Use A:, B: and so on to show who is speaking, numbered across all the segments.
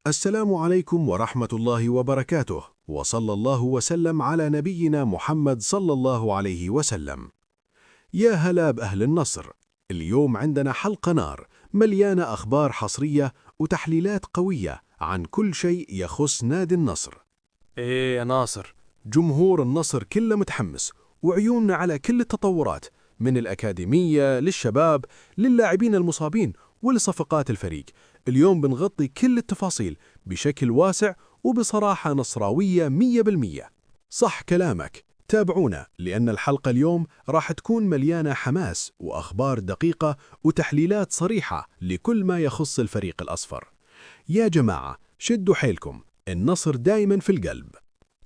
A: السلام عليكم ورحمة الله وبركاته، وصلى الله وسلم على نبينا محمد صلى الله عليه وسلم. يا هلا بأهل النصر. اليوم عندنا حلقة نار مليانة أخبار حصرية وتحليلات قوية عن كل شيء يخص نادي النصر.
B: إيه يا ناصر،
A: جمهور النصر كله متحمس وعيوننا على كل التطورات، من الأكاديمية للشباب للاعبين المصابين ولصفقات الفريق. اليوم بنغطي كل التفاصيل بشكل واسع وبصراحة نصراوية 100%. صح كلامك، تابعونا لأن الحلقة اليوم راح تكون مليانة حماس وأخبار دقيقة وتحليلات صريحة لكل ما يخص الفريق الأصفر. يا جماعة شدوا حيلكم، النصر دايما في القلب.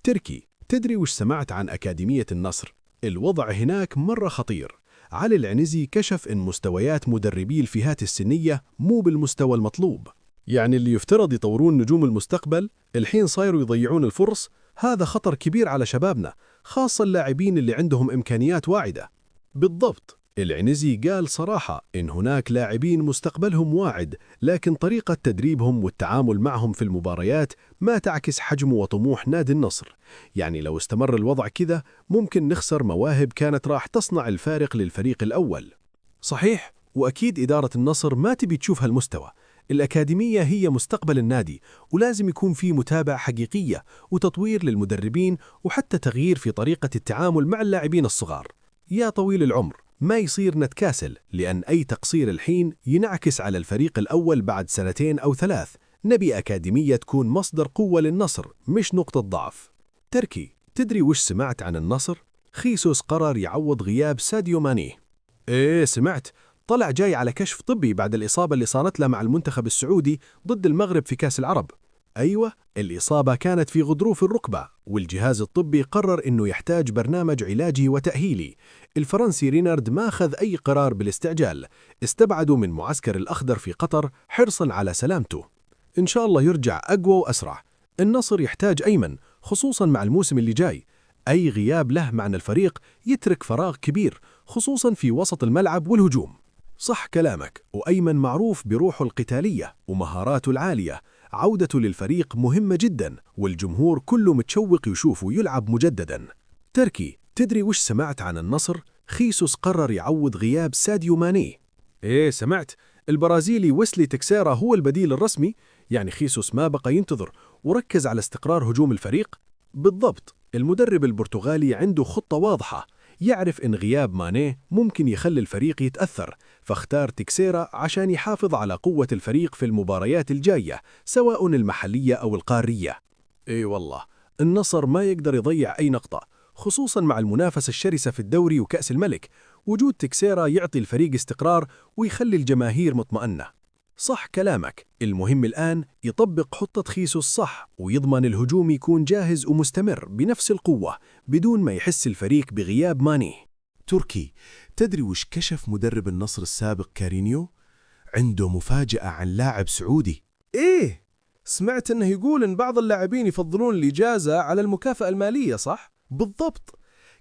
A: تركي، تدري وش سمعت عن أكاديمية النصر؟ الوضع هناك مرة خطير. علي العنزي كشف إن مستويات مدربي الفئات السنية مو بالمستوى المطلوب، يعني اللي يفترض يطورون نجوم المستقبل الحين صايروا يضيعون الفرص. هذا خطر كبير على شبابنا، خاصة اللاعبين اللي عندهم إمكانيات واعدة. بالضبط، العنزي قال صراحة إن هناك لاعبين مستقبلهم واعد، لكن طريقة تدريبهم والتعامل معهم في المباريات ما تعكس حجم وطموح نادي النصر. يعني لو استمر الوضع كذا ممكن نخسر مواهب كانت راح تصنع الفارق للفريق الأول. صحيح، وأكيد إدارة النصر ما تبي تشوف هالمستوى. الأكاديمية هي مستقبل النادي، ولازم يكون في متابعة حقيقية وتطوير للمدربين وحتى تغيير في طريقة التعامل مع اللاعبين الصغار. يا طويل العمر، ما يصير نتكاسل، لأن أي تقصير الحين ينعكس على الفريق الأول بعد 2 أو 3. نبي أكاديمية تكون مصدر قوة للنصر مش نقطة ضعف. تركي، تدري وش سمعت عن النصر؟ خيسوس قرر يعوض غياب ساديو ماني. إيه سمعت، طلع جاي على كشف طبي بعد الإصابة اللي صارت له مع المنتخب السعودي ضد المغرب في كأس العرب. أيوة، الإصابة كانت في غضروف الركبة، والجهاز الطبي قرر إنه يحتاج برنامج علاجي وتأهيلي. الفرنسي رينارد ما أخذ أي قرار بالاستعجال، استبعدوا من معسكر الأخضر في قطر حرصاً على سلامته. إن شاء الله يرجع أقوى وأسرع. النصر يحتاج أيمن، خصوصاً مع الموسم اللي جاي. أي غياب له مع الفريق يترك فراغ كبير، خصوصاً في وسط الملعب والهجوم. صح كلامك، وأيمن معروف بروحه القتالية ومهاراته العالية. عودته للفريق مهمة جدا، والجمهور كله متشوق يشوفه يلعب مجددا. تركي، تدري وش سمعت عن النصر؟ خيسوس قرر يعوض غياب ساديو ماني. إيه سمعت، البرازيلي ويسلي تكسيرا هو البديل الرسمي. يعني خيسوس ما بقى ينتظر وركز على استقرار هجوم الفريق. بالضبط، المدرب البرتغالي عنده خطة واضحة، يعرف إن غياب ماني ممكن يخلي الفريق يتأثر، فاختار تكسيرا عشان يحافظ على قوة الفريق في المباريات الجاية سواء المحلية أو القارية. إي والله، النصر ما يقدر يضيع أي نقطة، خصوصا مع المنافسة الشرسة في الدوري وكأس الملك. وجود تكسيرا يعطي الفريق استقرار ويخلي الجماهير مطمئنة. صح كلامك، المهم الآن يطبق خطة خيسوس صح ويضمن الهجوم يكون جاهز ومستمر بنفس القوة بدون ما يحس الفريق بغياب ماني.
C: تركي، تدري وش كشف مدرب النصر السابق كارينيو؟ عنده مفاجأة عن لاعب سعودي.
B: إيه سمعت إنه يقول إن بعض اللاعبين يفضلون الإجازة على المكافأة المالية، صح؟
C: بالضبط،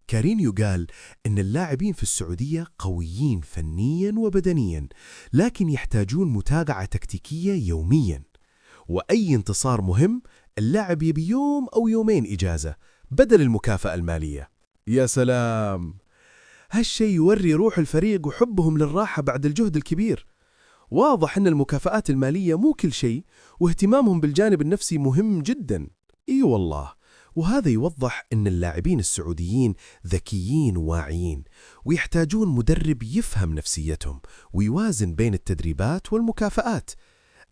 C: كارينيو قال إن اللاعبين في السعودية قويين فنياً وبدنياً، لكن يحتاجون متابعة تكتيكية يومياً، وأي انتصار مهم اللاعب يبي يوم أو يومين إجازة بدل المكافأة المالية.
B: يا سلام،
C: هالشي يوري روح الفريق وحبهم للراحة بعد الجهد الكبير.
B: واضح إن المكافآت المالية مو كل شيء، واهتمامهم بالجانب النفسي مهم جدا.
C: إي والله، وهذا يوضح أن اللاعبين السعوديين ذكيين وواعيين، ويحتاجون مدرب يفهم نفسيتهم ويوازن بين التدريبات والمكافآت.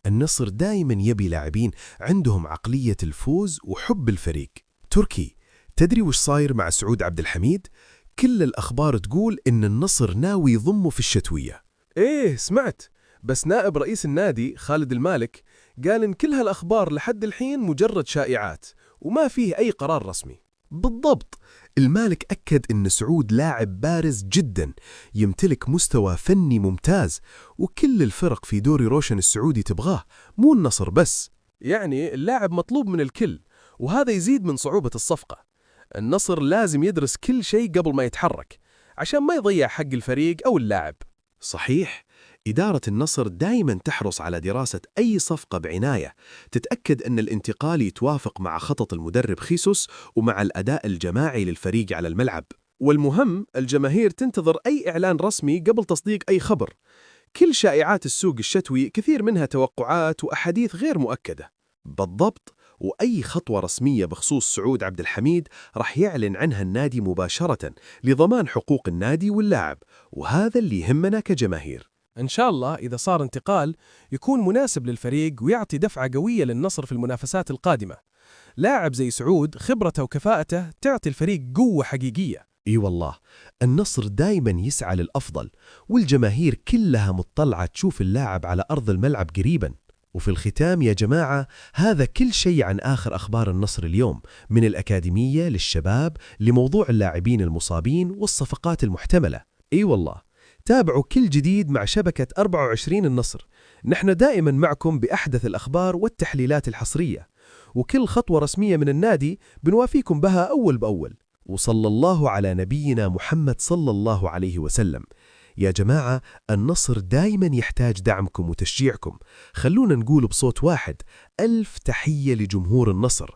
C: النصر دائما يبي لاعبين عندهم عقلية الفوز وحب الفريق. تركي، تدري وش صاير مع سعود عبد الحميد؟ كل الأخبار تقول إن النصر ناوي يضمه في الشتوية.
B: إيه سمعت، بس نائب رئيس النادي خالد المالك قال إن كل هالأخبار لحد الحين مجرد شائعات وما فيه أي قرار رسمي.
C: بالضبط، المالك أكد إن سعود لاعب بارز جدا، يمتلك مستوى فني ممتاز، وكل الفرق في دوري روشن السعودي تبغاه، مو النصر بس.
B: يعني اللاعب مطلوب من الكل، وهذا يزيد من صعوبة الصفقة. النصر لازم يدرس كل شيء قبل ما يتحرك عشان ما يضيع حق الفريق أو اللاعب.
C: صحيح، إدارة النصر دائما تحرص على دراسة أي صفقة بعناية، تتأكد أن الانتقال يتوافق مع خطط المدرب خيسوس ومع الأداء الجماعي للفريق على الملعب.
B: والمهم الجماهير تنتظر أي إعلان رسمي قبل تصديق أي خبر. كل شائعات السوق الشتوي كثير منها توقعات وأحاديث غير مؤكدة.
C: بالضبط، وأي خطوة رسمية بخصوص سعود عبد الحميد راح يعلن عنها النادي مباشرة لضمان حقوق النادي واللاعب، وهذا اللي يهمنا كجماهير.
B: إن شاء الله إذا صار انتقال يكون مناسب للفريق ويعطي دفعة قوية للنصر في المنافسات القادمة. لاعب زي سعود خبرته وكفاءته تعطي الفريق قوة حقيقية.
C: إي والله، النصر دايما يسعى للأفضل، والجماهير كلها مطلعة تشوف اللاعب على أرض الملعب قريبا. وفي الختام يا جماعة، هذا كل شيء عن آخر أخبار النصر اليوم، من الأكاديمية للشباب لموضوع اللاعبين المصابين والصفقات المحتملة. إي والله، تابعوا كل جديد مع شبكة 24 النصر. نحن دائما معكم بأحدث الأخبار والتحليلات الحصرية، وكل خطوة رسمية من النادي بنوافيكم بها أول بأول. وصلى الله على نبينا محمد صلى الله عليه وسلم. يا جماعة، النصر دايما يحتاج دعمكم وتشجيعكم. خلونا نقول بصوت واحد: ألف تحية لجمهور النصر.